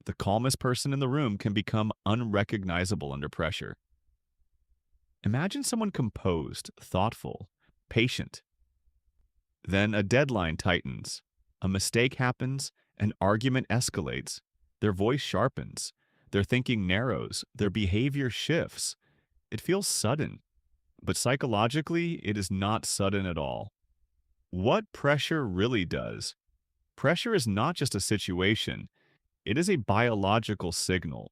The calmest person in the room can become unrecognizable under pressure. Imagine someone composed, thoughtful, patient. Then a deadline tightens, a mistake happens, an argument escalates, their voice sharpens, their thinking narrows, their behavior shifts. It feels sudden, but psychologically, it is not sudden at all. What pressure really does? Pressure is not just a situation, it is a biological signal.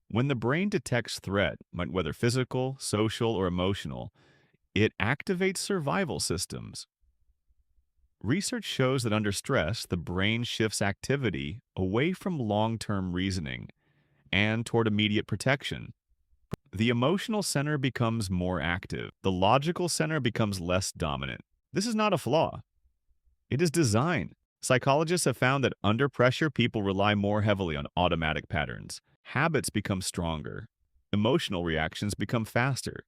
When the brain detects threat, whether physical, social, or emotional, it activates survival systems. Research shows that under stress, the brain shifts activity away from long term reasoning and toward immediate protection. The emotional center becomes more active, the logical center becomes less dominant. This is not a flaw, it is design. Psychologists have found that under pressure, people rely more heavily on automatic patterns. Habits become stronger. Emotional reactions become faster.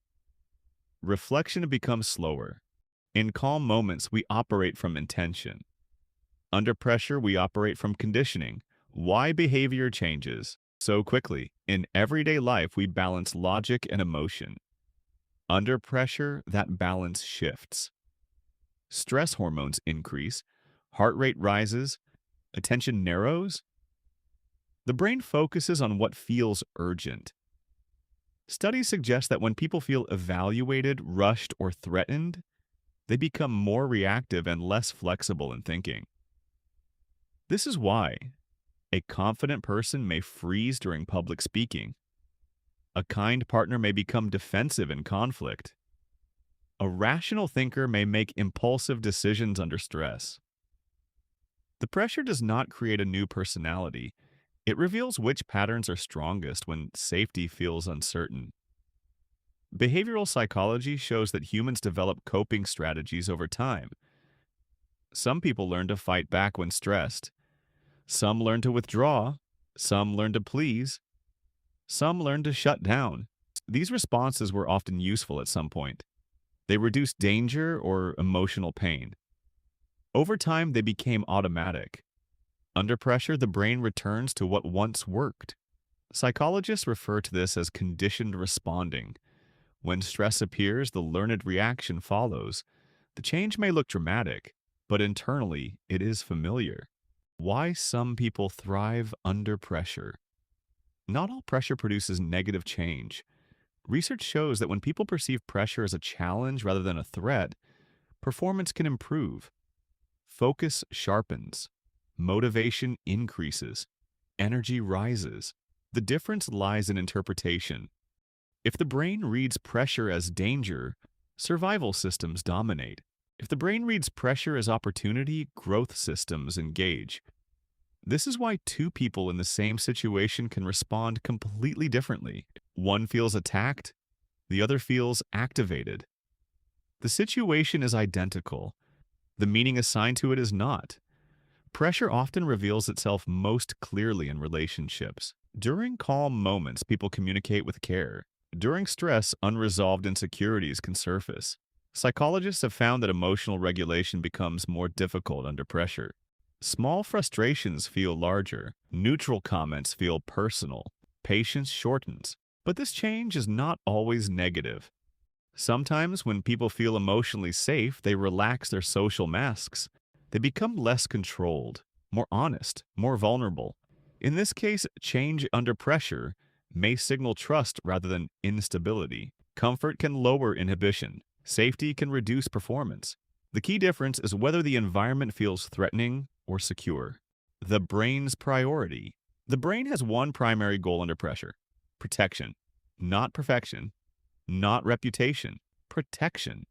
Reflection becomes slower. In calm moments, we operate from intention. Under pressure, we operate from conditioning. Why behavior changes so quickly? In everyday life, we balance logic and emotion. Under pressure, that balance shifts. Stress hormones increase, heart rate rises, attention narrows. The brain focuses on what feels urgent. Studies suggest that when people feel evaluated, rushed, or threatened, they become more reactive and less flexible in thinking. This is why a confident person may freeze during public speaking. A kind partner may become defensive in conflict. A rational thinker may make impulsive decisions under stress. The pressure does not create a new personality. It reveals which patterns are strongest when safety feels uncertain. Behavioral psychology shows that humans develop coping strategies over time. Some people learn to fight back when stressed. Some learn to withdraw. Some learn to please. Some learn to shut down. These responses were often useful at some point. They reduced danger or emotional pain. Over time, they became automatic. Under pressure, the brain returns to what once worked. Psychologists refer to this as conditioned responding. When stress appears, the learned reaction follows. The change may look dramatic, but internally, it is familiar. Why some people thrive under pressure. Not all pressure produces negative change. Research shows that when people perceive pressure as a challenge rather than a threat, performance can improve. Focus sharpens. Motivation increases. Energy rises. The difference lies in interpretation. If the brain reads pressure as danger, survival systems dominate. If the brain reads pressure as opportunity, growth systems engage. This is why two people in the same situation can respond completely differently. One feels attacked, the other feels activated. The situation is identical. The meaning assigned to it is not. Pressure often reveals itself most clearly in relationships. During calm moments, people communicate with care. During stress, unresolved insecurities can surface. Psychologists have found that emotional regulation becomes more difficult under pressure. Small frustrations feel larger. Neutral comments feel personal. Patience shortens. But this change is not always negative. Sometimes, when people feel emotionally safe, they relax their social masks. They become less controlled, more honest, more vulnerable. In this case, change under pressure may signal trust rather than instability. Comfort can lower inhibition. Safety can reduce performance. The key difference is whether the environment feels threatening or secure. The brain's priority. The brain has one primary goal under pressure: protection, not perfection, not reputation, protection.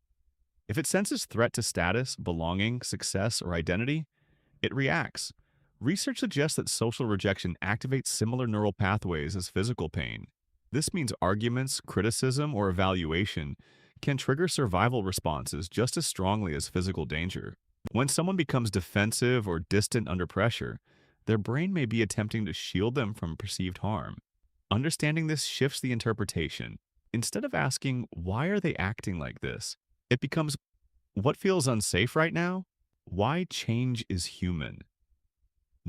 If it senses threat to status, belonging, success, or identity, it reacts. Research suggests that social rejection activates similar neural pathways as physical pain. This means arguments, criticism, or evaluation can trigger survival responses just as strongly as physical danger. When someone becomes defensive or distant under pressure, their brain may be attempting to shield them from perceived harm. Understanding this shifts the interpretation. Instead of asking, why are they acting like this? It becomes, what feels unsafe right now? Why change is human?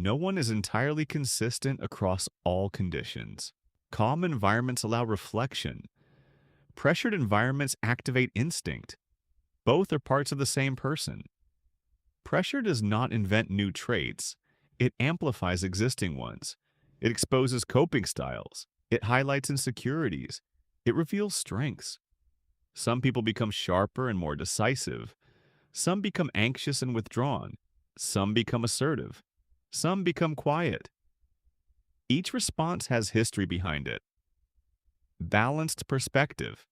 No one is entirely consistent across all conditions. Calm environments allow reflection. Pressured environments activate instinct. Both are parts of the same person. Pressure does not invent new traits, it amplifies existing ones. It exposes coping styles. It highlights insecurities. It reveals strengths. Some people become sharper and more decisive. Some become anxious and withdrawn. Some become assertive. Some become quiet. Each response has history behind it. Balanced perspective.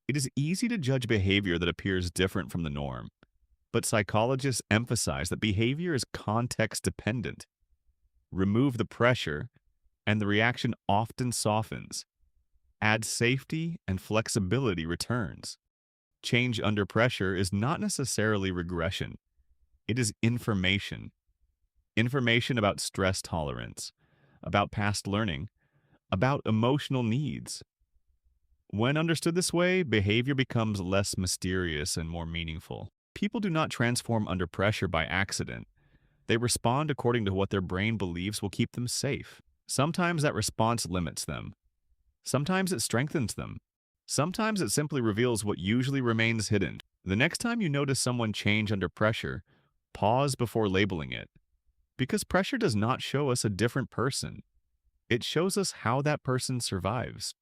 It is easy to judge behavior that appears different from the norm, but psychologists emphasize that behavior is context dependent. Remove the pressure, and the reaction often softens. Add safety, and flexibility returns. Change under pressure is not necessarily regression. It is information. Information about stress tolerance, about past learning, about emotional needs. When understood this way, behavior becomes less mysterious and more meaningful. People do not transform under pressure by accident. They respond according to what their brain believes will keep them safe. Sometimes that response limits them. Sometimes it strengthens them. Sometimes it simply reveals what usually remains hidden. The next time you notice someone change under pressure, pause before labeling it. Because pressure does not show us a different person. It shows us how that person survives.